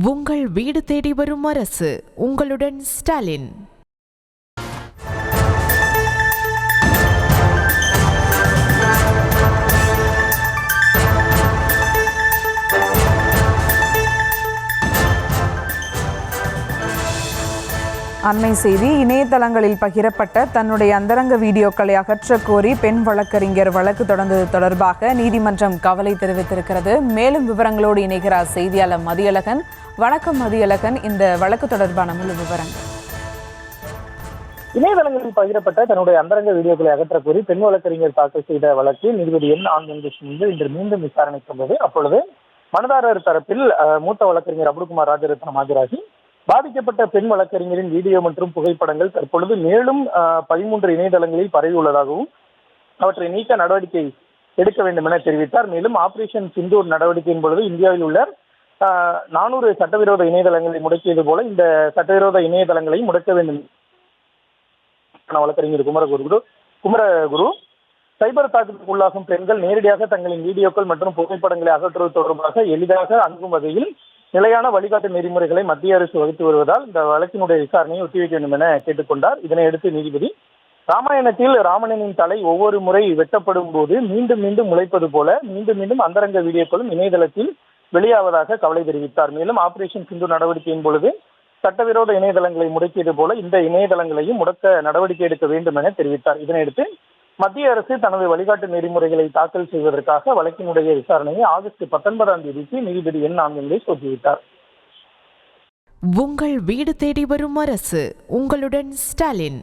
உங்கள் வீடு தேடி வரும் அரசு, உங்களுடன் ஸ்டாலின். அண்மை செய்தி. இணையதளங்களில் பகிரப்பட்ட தன்னுடைய அந்தரங்க வீடியோக்களை அகற்றக் கோரி பெண் வழக்கறிஞர் வழக்கு தொடர்ந்தது தொடர்பாக நீதிமன்றம் கவலை தெரிவித்திருக்கிறது. மேலும் விவரங்களோடு இணைகிறார் செய்தியாளர் மதியழகன். வணக்கம் மதியழகன், இந்த வழக்கு தொடர்பான முழு விவரங்கள். இணையதளங்களில் பகிரப்பட்ட தன்னுடைய அந்தரங்க வீடியோக்களை அகற்றக் கோரி பெண் வழக்கறிஞர் தாக்கல் செய்த வழக்கு நீதிபதி என் ஆனந்த் முன்பு இன்று மீண்டும் விசாரணைக்கு வந்தது. அப்பொழுது மனுதாரர் தரப்பில் மூத்த வழக்கறிஞர் அபுல்குமார் ராஜரத்னம் ஆஜராகி பாதிக்கப்பட்ட பெண் வழக்கறிஞரின் வீடியோ மற்றும் புகைப்படங்கள் தற்பொழுது மேலும் 13 இணையதளங்களில் பரவியுள்ளதாகவும் அவற்றை நீக்க நடவடிக்கை எடுக்க வேண்டும் என தெரிவித்தார். மேலும் ஆபரேஷன் சிந்தூர் நடவடிக்கையின் பொழுது இந்தியாவில் உள்ள 400 சட்டவிரோத இணையதளங்களை முடக்கியது போல இந்த சட்டவிரோத இணையதளங்களை முடக்க வேண்டும். வழக்கறிஞர் குமரகுரு சைபர் தாக்குதலுக்கு உள்ளாகும் பெண்கள் நேரடியாக தங்களின் வீடியோக்கள் மற்றும் புகைப்படங்களை அகற்றுவது தொடர்பாக எளிதாக அணுகும் வகையில் நிலையான வழிகாட்டு நெறிமுறைகளை மத்திய அரசு வகுத்து வருவதால் இந்த வழக்கினுடைய விசாரணையை ஒத்திவைக்க வேண்டும் என கேட்டுக்கொண்டார். இதனையடுத்து நீதிபதி ராமாயணத்தில் ராவணனின் தலை ஒவ்வொரு முறை வெட்டப்படும் போது மீண்டும் மீண்டும் முளைப்பது போல மீண்டும் மீண்டும் அந்தரங்க வீடியோக்களும் இணையதளத்தில் வெளியாவதாக கவலை தெரிவித்தார். மேலும் ஆபரேஷன் சிந்து நடவடிக்கையின் பொழுது சட்டவிரோத இணையதளங்களை முடக்கியது போல இந்த இணையதளங்களையும் முடக்க நடவடிக்கை எடுக்க வேண்டும் என தெரிவித்தார். இதனையடுத்து மத்திய அரசு தனது வழிகாட்டு நெறிமுறைகளை தாக்கல் செய்வதற்காக வழக்கினுடைய விசாரணையை ஆகஸ்ட் 19ஆம் தேதிக்கு நீதிபதி என் ஆனந்த் ஒத்திவைத்தார். உங்கள் வீடு தேடி வரும் அரசு, உங்களுடன் ஸ்டாலின்.